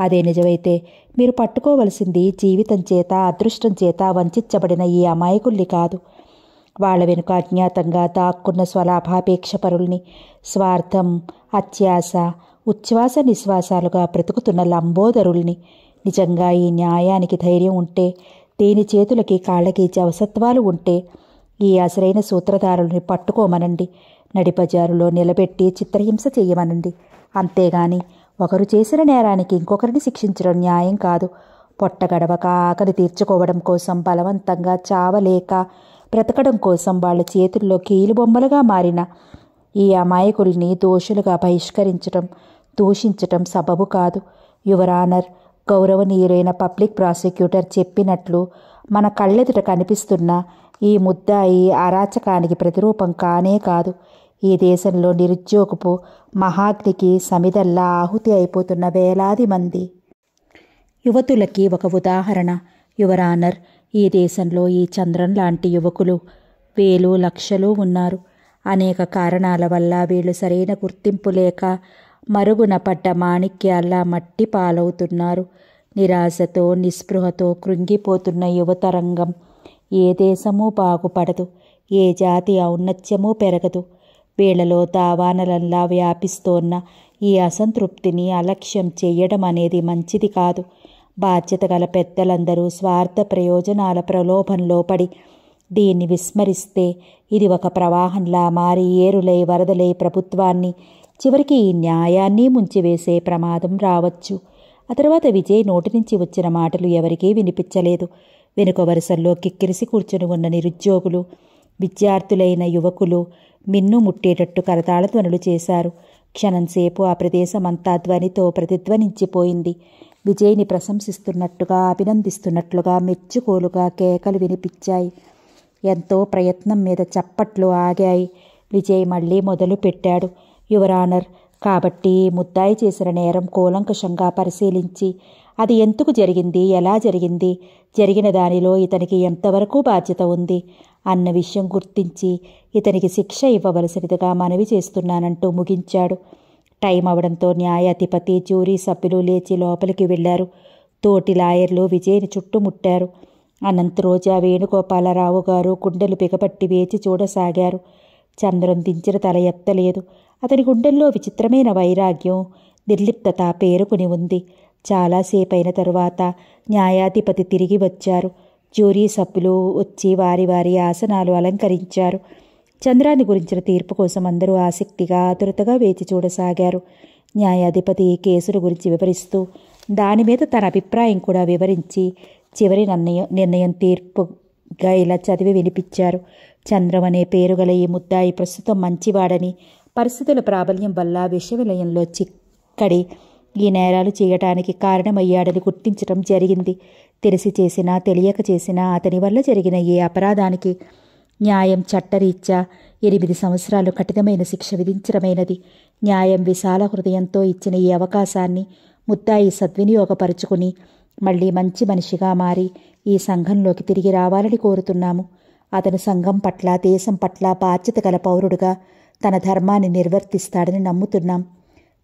[SPEAKER 1] అదే నిజమైతే మీరు పట్టుకోవలసింది జీవితం చేత, అదృష్టం చేత వంచబడిన ఈ అమాయకుల్ని కాదు, వాళ్ళ వెనుక అజ్ఞాతంగా దాక్కున్న స్వలాభాపేక్ష పరుల్ని. స్వార్థం, అత్యాశ, ఉచ్ఛ్వాస నిశ్వాసాలుగా బ్రతుకుతున్న లంబోదరుల్ని. నిజంగా ఈ న్యాయానికి ధైర్యం ఉంటే, దీని చేతులకి కాళ్ళకి జవసత్వాలు ఉంటే ఈ అసలైన సూత్రధారుల్ని పట్టుకోమనండి, నడిబజారులో నిలబెట్టి చిత్రహింస చెయ్యమనండి. అంతేగాని ఒకరు చేసిన నేరానికి ఇంకొకరిని శిక్షించడం న్యాయం కాదు. పొట్టగడవక ఆకలి తీర్చుకోవడం కోసం, బలవంతంగా చావలేక బ్రతకడం కోసం వాళ్ళ చేతుల్లో కీలుబొమ్మలుగా మారిన ఈ అమాయకుల్ని దోషులుగా బహిష్కరించటం, దూషించటం సబబు కాదు. యువర్ ఆనర్, గౌరవనీయులైన పబ్లిక్ ప్రాసిక్యూటర్ చెప్పినట్లు మన కళ్ళెదుట కనిపిస్తున్న ఈ ముద్దాయి అరాచకానికి ప్రతిరూపం కానే కాదు. ఈ దేశంలో నిరుద్యోగపు మహాగ్నికి సమిదల్లా ఆహుతి అయిపోతున్న వేలాది మంది యువతులకి ఒక ఉదాహరణ. యువర్ ఆనర్, ఈ దేశంలో ఈ చంద్రం లాంటి యువకులు వేలు లక్షలు ఉన్నారు. అనేక కారణాల వల్ల వీళ్ళు సరైన గుర్తింపు లేక మరుగున పడ్డ మాణిక్యాల్లా మట్టి పాలవుతున్నారు. నిరాశతో నిస్పృహతో కృంగిపోతున్న యువతరంగం ఏ దేశమూ బాగుపడదు, ఏ జాతి ఔన్నత్యమూ పెరగదు. వీళ్లలో దావానలంలా వ్యాపిస్తోన్న ఈ అసంతృప్తిని అలక్ష్యం చెయ్యడం అనేది మంచిది కాదు. బాధ్యత గల పెద్దలందరూ స్వార్థ ప్రయోజనాల ప్రలోభంలో పడి దీన్ని విస్మరిస్తే ఇది ఒక ప్రవాహంలా మారి ఏరులై వరదలై ప్రభుత్వాన్ని, చివరికి ఈ న్యాయాన్ని ముంచివేసే ప్రమాదం రావచ్చు. ఆ తర్వాత విజయ్ నోటి నుంచి వచ్చిన మాటలు ఎవరికీ వినిపించలేదు. వెనుక వరుసల్లో కిక్కిరిసి కూర్చుని ఉన్న నిరుద్యోగులు, విద్యార్థులైన యువకులు మిన్ను ముట్టేటట్టు కరతాళ ధ్వనులు చేశారు. క్షణంసేపు ఆ ప్రదేశమంతా ధ్వనితో ప్రతిధ్వనించిపోయింది. విజయ్ని ప్రశంసిస్తున్నట్టుగా, అభినందిస్తున్నట్లుగా మెచ్చుకోలుగా కేకలు వినిపించాయి. ఎంతో ప్రయత్నం మీద చప్పట్లు ఆగాయి. విజయ్ మళ్ళీ మొదలు పెట్టాడు. యువర్ ఆనర్, కాబట్టి ముద్దాయి చేసిన నేరం కూలంకషంగా పరిశీలించి అది ఎందుకు జరిగింది, ఎలా జరిగింది, జరిగిన దానిలో ఇతనికి ఎంతవరకు బాధ్యత ఉంది అన్న విషయం గుర్తించి ఇతనికి శిక్ష ఇవ్వవలసినదిగా మనవి చేస్తున్నానంటూ ముగించాడు. టైం అవడంతో న్యాయాధిపతి, జ్యూరీ సభ్యులు లేచి లోపలికి వెళ్లారు. తోటి లాయర్లు విజయ్ని చుట్టుముట్టారు. అనంత రోజా, వేణుగోపాలరావు గారు గుండెలు బిగపట్టి వేచి చూడసాగారు. చంద్రం దించిన తల ఎత్తలేదు. అతని గుండెల్లో విచిత్రమైన వైరాగ్యం, నిర్లిప్తత పేరుకుని ఉంది. చాలాసేపైన తరువాత న్యాయాధిపతి తిరిగి వచ్చారు. జ్యూరీ సభ్యులు వచ్చి వారి వారి ఆసనాలు అలంకరించారు. చంద్రాన్ని గురించిన తీర్పు కోసం అందరూ ఆసక్తిగా, ఆతురతగా వేచి చూడసాగారు. న్యాయాధిపతి ఈ కేసును గురించి వివరిస్తూ దాని మీద తన అభిప్రాయం కూడా వివరించి చివరి నిర్ణయం తీర్పుగా ఇలా చదివి వినిపించారు. చంద్రం అనే పేరు గల ఈ ముద్దాయి ప్రస్తుతం మంచివాడని, పరిస్థితుల ప్రాబల్యం వల్ల విషవిలయంలో చిక్కడి ఈ నేరాలు చేయటానికి కారణమయ్యాడని గుర్తించడం జరిగింది. తెలిసి చేసినా తెలియక చేసినా అతని వల్ల జరిగిన ఏ అపరాధానికి న్యాయం చట్టరీత్యా 8 సంవత్సరాలు కఠినమైన శిక్ష విధించడమైనది. న్యాయం విశాల హృదయంతో ఇచ్చిన ఈ అవకాశాన్ని ముద్దాయి సద్వినియోగపరుచుకుని మళ్ళీ మంచి మనిషిగా మారి ఈ సంఘంలోకి తిరిగి రావాలని కోరుతున్నాము. అతను సంఘం పట్ల, దేశం పట్ల బాధ్యత గల పౌరుడుగా తన ధర్మాన్ని నిర్వర్తిస్తాడని నమ్ముతున్నాం.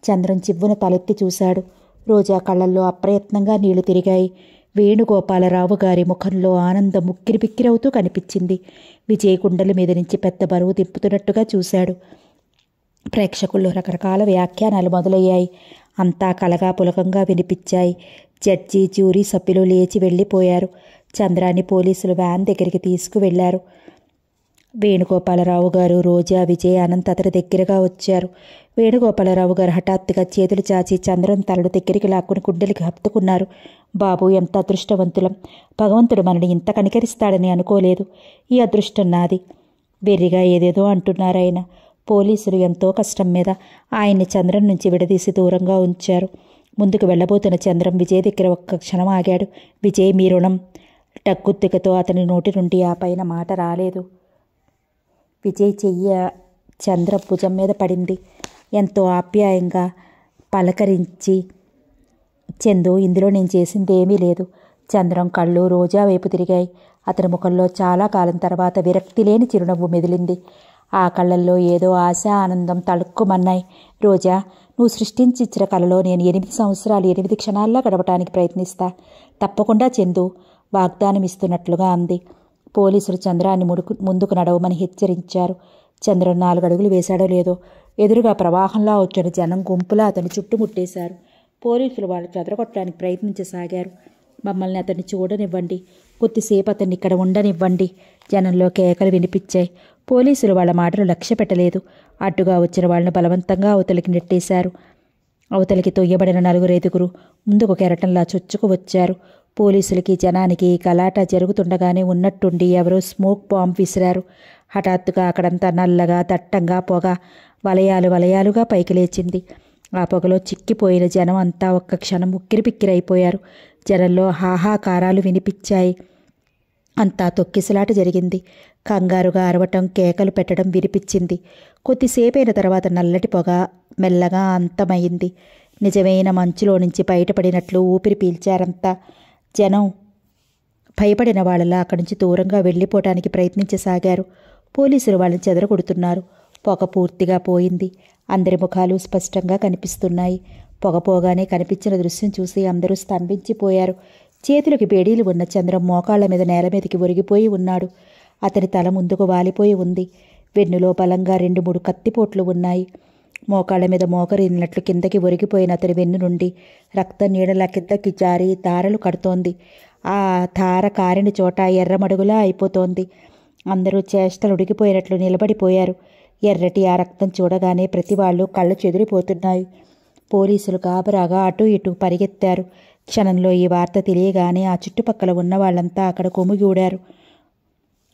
[SPEAKER 1] చంద్రం చివ్వున తలెత్తి చూశాడు. రోజా కళ్ళల్లో అప్రయత్నంగా నీళ్లు తిరిగాయి. వేణుగోపాలరావు గారి ముఖంలో ఆనందం ఉక్కిరిబిక్కిరవుతూ కనిపించింది. విజయ్ గుండెల మీద నుంచి పెద్ద బరువు దింపుతున్నట్టుగా చూశాడు. ప్రేక్షకుల్లో రకరకాల వ్యాఖ్యానాలు మొదలయ్యాయి. అంతా కలగా పులకంగా వినిపించాయి. జడ్జి, జ్యూరీ సభ్యులు లేచి వెళ్ళిపోయారు. చంద్రాన్ని పోలీసులు వ్యాన్ దగ్గరికి తీసుకువెళ్లారు. వేణుగోపాలరావు గారు, రోజా, విజయ్, అనంత్ అతడి దగ్గరగా వచ్చారు. వేణుగోపాలరావు గారు హఠాత్తుగా చేతులు చాచి చంద్రం తలడు దగ్గరికి లాక్కుని గుండెలకి హత్తుకున్నారు. బాబు, ఎంత అదృష్టవంతులం! భగవంతుడు మనని ఇంత కనికరిస్తాడని అనుకోలేదు. ఈ అదృష్టం నాది. వెర్రిగా ఏదేదో అంటున్నారాయన. పోలీసులు ఎంతో కష్టం మీద ఆయన్ని చంద్రం నుంచి విడదీసి దూరంగా ఉంచారు. ముందుకు వెళ్లబోతున్న చంద్రం విజయ్ దగ్గర ఒక్క క్షణం ఆగాడు. విజయ్, మీ రుణం. టక్కుత్తికతో అతని నోటి నుండి ఆ పైన మాట రాలేదు. విజయ్ చెయ్యి చంద్ర భుజం మీద పడింది. ఎంతో ఆప్యాయంగా పలకరించి, చందు, ఇందులో నేను చేసింది ఏమీ లేదు. చంద్రం కళ్ళు రోజా వైపు తిరిగాయి. అతని ముఖంలో చాలా కాలం తర్వాత విరక్తి లేని చిరునవ్వు మెదిలింది. ఆ కళ్ళల్లో ఏదో ఆశ, ఆనందం తళుక్కుమన్నాయి. రోజా, నువ్వు సృష్టించిన కలలో నేను 8 సంవత్సరాలు 8 క్షణాల్లో గడపడానికి ప్రయత్నిస్తా. తప్పకుండా చందు, వాగ్దానం ఇస్తున్నట్లుగా అంది. పోలీసులు చంద్రాన్ని ముందుకు నడవమని హెచ్చరించారు. చంద్రం 4 అడుగులు వేశాడో లేదో ఎదురుగా ప్రవాహంలా వచ్చిన జనం గుంపులా అతన్ని చుట్టుముట్టేశారు. పోలీసులు వాళ్ళు చెదరగొట్టడానికి ప్రయత్నించసాగారు. మమ్మల్ని అతన్ని చూడనివ్వండి, కొద్దిసేపు అతన్ని ఇక్కడ ఉండనివ్వండి. జనంలో కేకలు వినిపించాయి. పోలీసులు వాళ్ళ మాటలు లక్ష్య పెట్టలేదు. అడ్డుగా వచ్చిన వాళ్ళను బలవంతంగా అవతలికి నెట్టేశారు. అవతలికి తొయ్యబడిన 4-5 ముందుకు కెరటంలా చొచ్చుకు వచ్చారు. పోలీసులకి జనానికి గలాట జరుగుతుండగానే ఉన్నట్టుండి ఎవరో స్మోక్ బాంబ్ విసిరారు. హఠాత్తుగా అక్కడంతా నల్లగా దట్టంగా పొగ వలయాలు వలయాలుగా పైకి లేచింది. ఆ పొగలో చిక్కిపోయిన జనం అంతా ఒక్క క్షణం ఉక్కిరిపిక్కిరైపోయారు. జనంలో హాహాకారాలు వినిపించాయి. అంతా తొక్కిసలాట జరిగింది. కంగారుగా అరవటం, కేకలు పెట్టడం వినిపించింది. కొద్దిసేపైన తర్వాత నల్లటి పొగ మెల్లగా అంతమైంది. నిజమైన మంచులో నుంచి బయటపడినట్లు ఊపిరి పీల్చారంతా. జనం భయపడిన వాళ్ళలా అక్కడి నుంచి దూరంగా వెళ్ళిపోవటానికి ప్రయత్నించసాగారు. పోలీసులు వాళ్ళని చెదరగొడుతున్నారు. పొగ పూర్తిగా పోయింది. అందరి ముఖాలు స్పష్టంగా కనిపిస్తున్నాయి. పొగ పోగానే కనిపించిన దృశ్యం చూసి అందరూ స్తంభించిపోయారు. చేతులకి బేడీలు ఉన్న చంద్రం మోకాళ్ల మీద నేల మీదకి ఒరిగిపోయి ఉన్నాడు. అతని తల ముందుకు వాలిపోయి ఉంది. వెన్నులో బలంగా 2-3 కత్తిపోట్లు ఉన్నాయి. మోకాళ్ల మీద మోకరిల్లినట్లు కిందకి ఒరిగిపోయిన అతని వెన్ను నుండి రక్తం నీడలా కిందకి జారి ధారలు కడుతోంది. ఆ ధార కారిన చోట ఎర్రమడుగులా అయిపోతోంది. అందరూ చేష్టలు ఉడికిపోయినట్లు నిలబడిపోయారు. ఎర్రటి ఆ రక్తం చూడగానే ప్రతి వాళ్ళు కళ్ళు చెదిరిపోతున్నాయి. పోలీసులు గాబరాగా అటూ ఇటూ పరిగెత్తారు. క్షణంలో ఈ వార్త తెలియగానే ఆ చుట్టుపక్కల ఉన్న వాళ్ళంతా అక్కడ కొమ్ముగూడారు.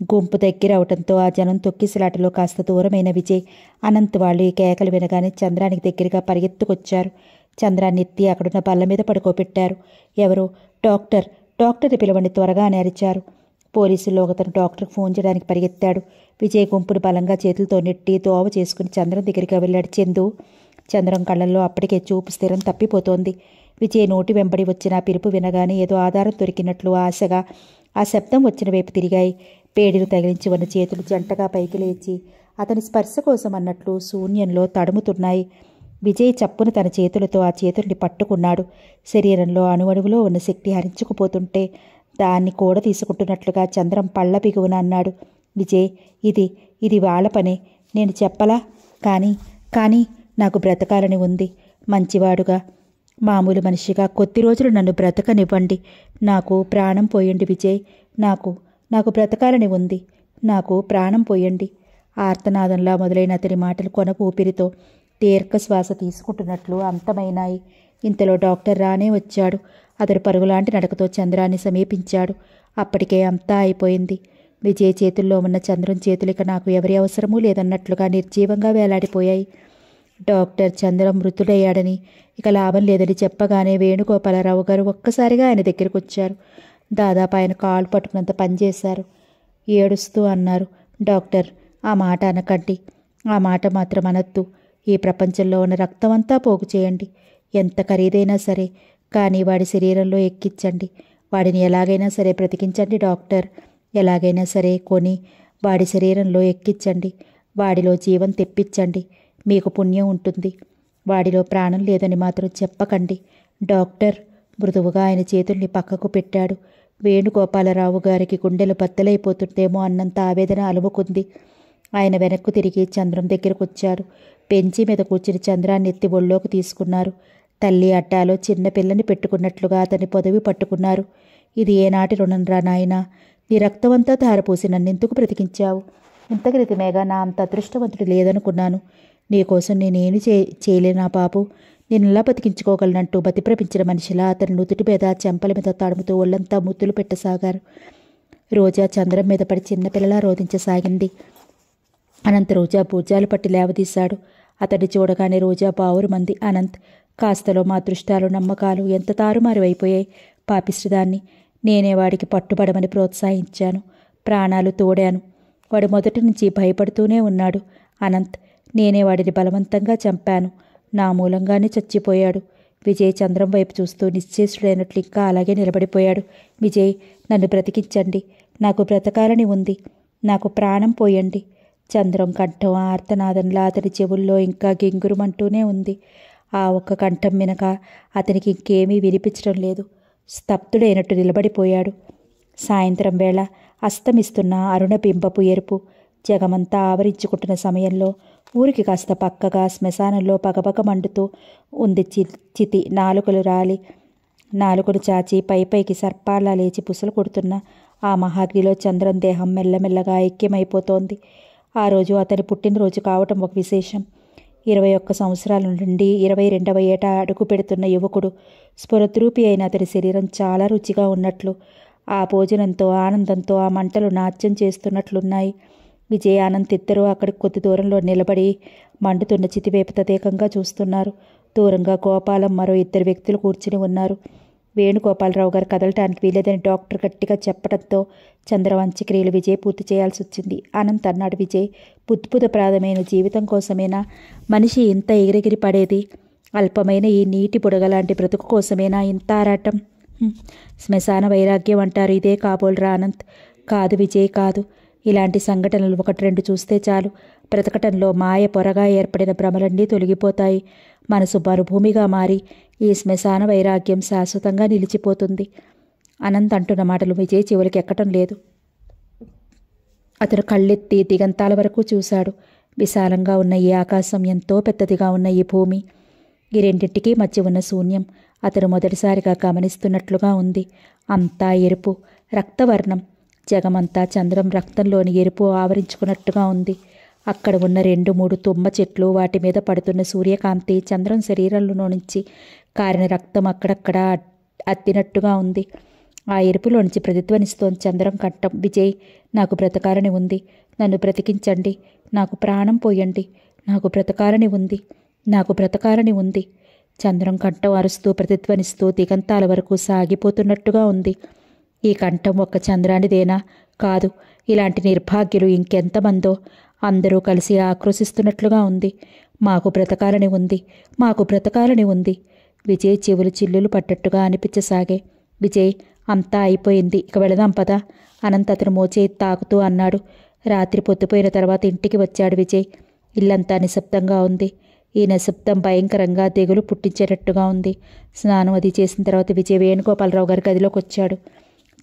[SPEAKER 1] గుంపు దగ్గరవటంతో ఆ జనం తొక్కిసలాటలో కాస్త దూరమైన విజయ్, అనంత్ వాళ్ళు ఈ కేకలు వినగానే చంద్రానికి దగ్గరగా పరిగెత్తుకొచ్చారు. చంద్రాన్ని ఎత్తి అక్కడున్న బల్ల మీద పడుకోబెట్టారు. ఎవరో డాక్టర్ని పిలవండి త్వరగా అని అరిచారు. పోలీసుల్లో ఒకతను డాక్టర్కి ఫోన్ చేయడానికి పరిగెత్తాడు. విజయ్ గుంపును బలంగా చేతులతో నెట్టి దోవ చేసుకుని చంద్రం దగ్గరికి వెళ్ళాడు. చంద్రం కళ్ళల్లో అప్పటికే చూపు స్థిరం తప్పిపోతోంది. విజయ్ నోటి వెంబడి వచ్చిన పిలుపు వినగానే ఏదో ఆధారం దొరికినట్లు ఆశగా ఆ శబ్దం వచ్చిన వైపు తిరిగాయి. పేడీలు తగిలించి ఉన్న చేతులు జంటగా పైకి లేచి అతని స్పర్శ కోసం అన్నట్లు శూన్యంలో తడుముతున్నాయి. విజయ్ చప్పున తన చేతులతో ఆ చేతుల్ని పట్టుకున్నాడు. శరీరంలో అణువణువులో ఉన్న శక్తి హరించుకుపోతుంటే దాన్ని కూడా తీసుకుంటున్నట్లుగా చంద్రం పళ్ళ బిగువున అన్నాడు. విజయ్, ఇది వాళ్ళ పనే, నేను చెప్పలా? కానీ నాకు బ్రతకాలని ఉంది. మంచివాడుగా, మామూలు మనిషిగా కొద్ది రోజులు నన్ను బ్రతకనివ్వండి. నాకు ప్రాణం పోయండి విజయ్. నాకు బ్రతకాలని ఉంది. నాకు ప్రాణం పోయండి. ఆర్తనాదంలా మొదలైన అతని మాటలు కొనకు ఊపిరితో దీర్ఘశ్వాస తీసుకుంటున్నట్లు అంతమైనాయి. ఇంతలో డాక్టర్ రానే వచ్చాడు. అతడు పరుగులాంటి నడకతో చంద్రాన్ని సమీపించాడు. అప్పటికే అంతా అయిపోయింది. విజయ్ చేతుల్లో ఉన్న చంద్రం చేతులిక నాకు ఎవరి అవసరమూ లేదన్నట్లుగా నిర్జీవంగా వేలాడిపోయాయి. డాక్టర్ చంద్రం మృతుడయ్యాడని, ఇక లాభం లేదని చెప్పగానే వేణుగోపాలరావు గారు ఒక్కసారిగా ఆయన దగ్గరికి వచ్చారు. దాదాపు ఆయన కాలు పట్టుకున్నంత పనిచేశారు. ఏడుస్తూ అన్నారు, డాక్టర్, ఆ మాట అనకండి. ఆ మాట మాత్రం అనొద్దు. ఈ ప్రపంచంలో ఉన్న రక్తమంతా పోగు చేయండి. ఎంత ఖరీదైనా సరే, కానీ వాడి శరీరంలో ఎక్కించండి. వాడిని ఎలాగైనా సరే బ్రతికించండి డాక్టర్. ఎలాగైనా సరే కొని వాడి శరీరంలో ఎక్కించండి. వాడిలో జీవం తెప్పించండి. మీకు పుణ్యం ఉంటుంది. వాడిలో ప్రాణం లేదని మాత్రం చెప్పకండి డాక్టర్. మృదువుగా ఆయన చేతుల్ని పక్కకు పెట్టాడు. వేణుగోపాలరావు గారికి గుండెలు బద్దలైపోతుందేమో అన్నంత ఆవేదన అలుముకుంది. ఆయన వెనక్కు తిరిగి చంద్రం దగ్గరకు వచ్చారు. బెంచి మీద కూర్చుని చంద్రాన్ని ఎత్తి ఒళ్ళోకి తీసుకున్నారు. తల్లి అడ్డాలో చిన్న పిల్లని పెట్టుకున్నట్లుగా అతని పొదవి పట్టుకున్నారు. ఇది ఏనాటి రుణంరా నాయనా? నీ రక్తమంతా ధారపోసి నన్నెందుకు బ్రతికించావు? ఇంత క్రితమేగా నా అంత అదృష్టవంతుడు లేదనుకున్నాను. నీకోసం నేనేమి చేయలేనా బాబు? నేనెలా బతికించుకోగలనంటూ బతిప్రపించిన మనిషిలా అతని నుదుటి మీద చెంపల మీద తడుముతూ ఒళ్ళంతా ముద్దులు పెట్టసాగారు. రోజా చంద్రం మీద పడి చిన్నపిల్లలా రోధించసాగింది. అనంత్ రోజా భుజాలు పట్టి లేవదీశాడు. అతన్ని చూడగానే రోజా బావురుమంది. అనంత్, కాస్తలో మా దృష్టాలు నమ్మకాలు ఎంత తారుమారు అయిపోయాయి. పాపిష్టిదాన్ని. నేనే వాడికి పట్టుబడమని ప్రోత్సహించాను. ప్రాణాలు తోడాను. వాడు మొదటి నుంచి భయపడుతూనే ఉన్నాడు. అనంత్, నేనే వాడిని బలవంతంగా చంపాను. నా మూలంగానే చచ్చిపోయాడు. విజయ్ చంద్రం వైపు చూస్తూ నిశ్చేష్టుడైనట్లు ఇంకా అలాగే నిలబడిపోయాడు. విజయ్, నన్ను బ్రతికించండి. నాకు బ్రతకాలని ఉంది. నాకు ప్రాణం పోయండి. చంద్రం కంఠం ఆర్తనాదంలా అతని చెవుల్లో ఇంకా గింగురుమంటూనే ఉంది. ఆ ఒక్క కంఠం వినక అతనికి ఇంకేమీ వినిపించడం లేదు. స్తబ్దుడైనట్టు నిలబడిపోయాడు. సాయంత్రం వేళ అస్తమిస్తున్న అరుణబింబపు ఎరుపు జగమంతా ఆవరించుకుంటున్న సమయంలో ఊరికి కాస్త పక్కగా శ్మశానంలో పగపగ మండుతూ ఉంది చితి. నాలుకలు చాచి పైకి సర్పాల్లా లేచి పుసలు కొడుతున్న ఆ మహాగ్నిలో చంద్రం దేహం మెల్లమెల్లగా ఐక్యమైపోతోంది. ఆ రోజు అతని పుట్టినరోజు కావటం ఒక విశేషం. 21 సంవత్సరాల నుండి 22వ ఏట అడుగు పెడుతున్న యువకుడు. స్ఫురద్రూపి అయిన అతని శరీరం చాలా రుచిగా ఉన్నట్లు, ఆ భోజనంతో ఆనందంతో ఆ మంటలు నాట్యం చేస్తున్నట్లున్నాయి. విజయ్ ఆనంద్ ఇద్దరూ అక్కడికి కొద్ది దూరంలో నిలబడి మండుతున్న చితివైపు తదేకంగా చూస్తున్నారు. దూరంగా గోపాలం మరో 2 వ్యక్తులు కూర్చుని ఉన్నారు. వేణుగోపాలరావు గారు కదలటానికి వీలేదని డాక్టర్ గట్టిగా చెప్పడంతో చంద్రం అంత్యక్రియలు విజయ్ పూర్తి చేయాల్సి వచ్చింది. అనంత్ అన్నాడు. విజయ్, బుద్ధిప్రాదమైన జీవితం కోసమేనా మనిషి ఇంత ఎగిరెగిరి పడేది? అల్పమైన ఈ నీటి బుడగలాంటి బ్రతుకు కోసమేనా ఇంత ఆరాటం? శ్మశాన వైరాగ్యం అంటారు, ఇదే కాబోల్రా అనంత్. కాదు విజయ్, కాదు. ఇలాంటి సంఘటనలు 1-2 చూస్తే చాలు. బ్రతకటంలో మాయ పొరగా ఏర్పడిన భ్రమలన్నీ తొలగిపోతాయి. మనసు మరుభూమిగా మారి ఈ శ్మశాన వైరాగ్యం శాశ్వతంగా నిలిచిపోతుంది. అనంత్ అంటున్న మాటలు విజయ్ చెవులకి ఎక్కటం లేదు. అతను కళ్ళెత్తి దిగంతాల వరకు చూశాడు. విశాలంగా ఉన్న ఈ ఆకాశం, ఎంతో పెద్దదిగా ఉన్న ఈ భూమి, ఈ రెండింటికి మధ్య ఉన్న శూన్యం అతను మొదటిసారిగా గమనిస్తున్నట్లుగా ఉంది. అంతా ఎరుపు, రక్తవర్ణం. జగమంతా చంద్రం రక్తంలోని ఎరుపు ఆవరించుకున్నట్టుగా ఉంది. అక్కడ ఉన్న 2-3 తుమ్మ చెట్లు, వాటి మీద పడుతున్న సూర్యకాంతి, చంద్రం శరీరంలో నుంచి కారిన రక్తం అక్కడక్కడ అద్దినట్టుగా ఉంది. ఆ ఎరుపులో నుంచి ప్రతిధ్వనిస్తోంది చంద్రం కంఠం. విజయ్, నాకు బ్రతకాలని ఉంది. నన్ను బ్రతికించండి. నాకు ప్రాణం పోయండి. నాకు బ్రతకాలని ఉంది. నాకు బ్రతకాలని ఉంది. చంద్రం కంఠం అరుస్తూ ప్రతిధ్వనిస్తూ దిగంతాల వరకు సాగిపోతున్నట్టుగా ఉంది. ఈ కంఠం ఒక్క చంద్రానిదేనా? కాదు. ఇలాంటి నిర్భాగ్యులు ఇంకెంతమందో. అందరూ కలిసి ఆక్రోశిస్తున్నట్లుగా ఉంది. మాకు బ్రతకాలని ఉంది. మాకు బ్రతకాలని ఉంది. విజయ్ చెవులు చిల్లులు పట్టట్టుగా అనిపించసాగే. విజయ్, అంతా అయిపోయింది, ఇక వెళదాం పదా. అనంత్ అతను మోచేయి తాకుతూ అన్నాడు. రాత్రి పొద్దుపోయిన తర్వాత ఇంటికి వచ్చాడు విజయ్. ఇల్లంతా నిశ్శబ్దంగా ఉంది. ఈ నిశ్శబ్దం భయంకరంగా దిగులు పుట్టించేటట్టుగా ఉంది. స్నానం అది చేసిన తర్వాత విజయ్ వేణుగోపాలరావు గారి గదిలోకి వచ్చాడు.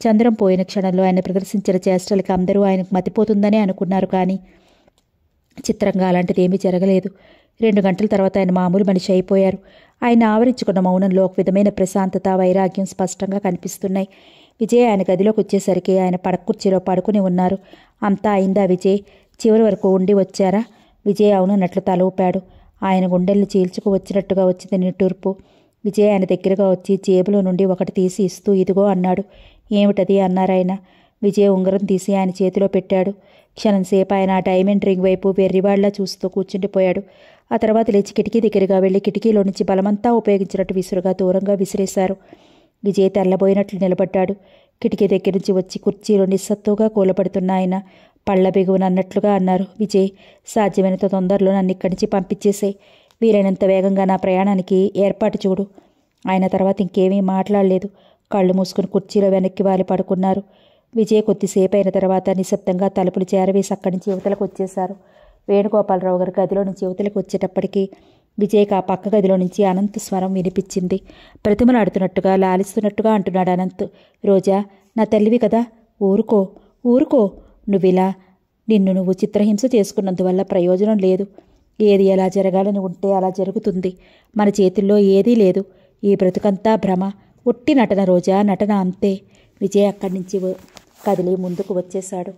[SPEAKER 1] చంద్రం పోయిన క్షణంలో ఆయన ప్రదర్శించిన చేష్టలకి అందరూ ఆయనకు మతిపోతుందనే అనుకున్నారు. కానీ చిత్రంగా అలాంటిది ఏమీ జరగలేదు. 2 గంటల తర్వాత ఆయన మామూలు మనిషి అయిపోయారు. ఆయన ఆవరించుకున్న మౌనంలో ఒక విధమైన ప్రశాంతత, వైరాగ్యం స్పష్టంగా కనిపిస్తున్నాయి. విజయ్ ఆయన గదిలోకి వచ్చేసరికి ఆయన పడకుర్చీలో పడుకుని ఉన్నారు. అంతా అయిందా విజయ్? చివరి వరకు ఉండి వచ్చారా? విజయ్ అవునన్నట్లు తల ఊపాడు. ఆయన గుండెల్ని చీల్చుకు వచ్చినట్టుగా వచ్చింది నిట్టూర్పు. విజయ్ ఆయన దగ్గరగా వచ్చి జేబులో నుండి ఒకటి తీసి ఇస్తూ ఇదిగో అన్నాడు. ఏమిటది అన్నారాయన. విజయ్ ఉంగరం తీసి ఆయన చేతిలో పెట్టాడు. క్షణంసేపు ఆయన ఆ డైమండ్ రింగ్ వైపు వెర్రివాళ్లా చూస్తూ కూర్చుండిపోయాడు. ఆ తర్వాత లేచి కిటికీ దగ్గరగా వెళ్ళి కిటికీలో నుంచి బలమంతా ఉపయోగించినట్టు విసురుగా దూరంగా విసిరేశారు. విజయ్ తెల్లబోయినట్లు నిలబడ్డాడు. కిటికీ దగ్గర నుంచి వచ్చి కుర్చీలో నిస్సత్తుగా కూలబడుతున్న ఆయన పళ్ళ బిగువనన్నట్లుగా అన్నారు. విజయ్, సాధ్యమైనంత తొందరలో నన్ను ఇక్కడి నుంచి పంపించేసేయ్. వీలైనంత వేగంగా నా ప్రయాణానికి ఏర్పాటు చూడు. ఆయన తర్వాత ఇంకేమీ మాట్లాడలేదు. కళ్ళు మూసుకుని కుర్చీలో వెనక్కి వాలి పడుకున్నారు. విజయ్ కొద్దిసేపు అయిన తర్వాత నిశ్శబ్దంగా తలుపులు చేరవేసి అక్కడి నుంచి యువతలకు వచ్చేశారు. వేణుగోపాలరావు గారి గదిలో నుంచి యువతలకు వచ్చేటప్పటికి విజయ్కి ఆ పక్క గదిలో నుంచి అనంత్ స్వరం వినిపించింది. ప్రతిమలాడుతున్నట్టుగా, లాలిస్తున్నట్టుగా అంటున్నాడు అనంత్. రోజా, నా తల్లివి కదా, ఊరుకో ఊరుకో. నువ్విలా నిన్ను నువ్వు చిత్రహింస చేసుకున్నందువల్ల ప్రయోజనం లేదు. ఏది ఎలా జరగాలని ఉంటే అలా జరుగుతుంది. మన చేతుల్లో ఏదీ లేదు. ఈ బ్రతుకంతా భ్రమ, ఒట్టి నటన రోజా, నటన అంతే. విజయ్ అక్కడి నుంచి కదిలి ముందుకు వచ్చేశాడు.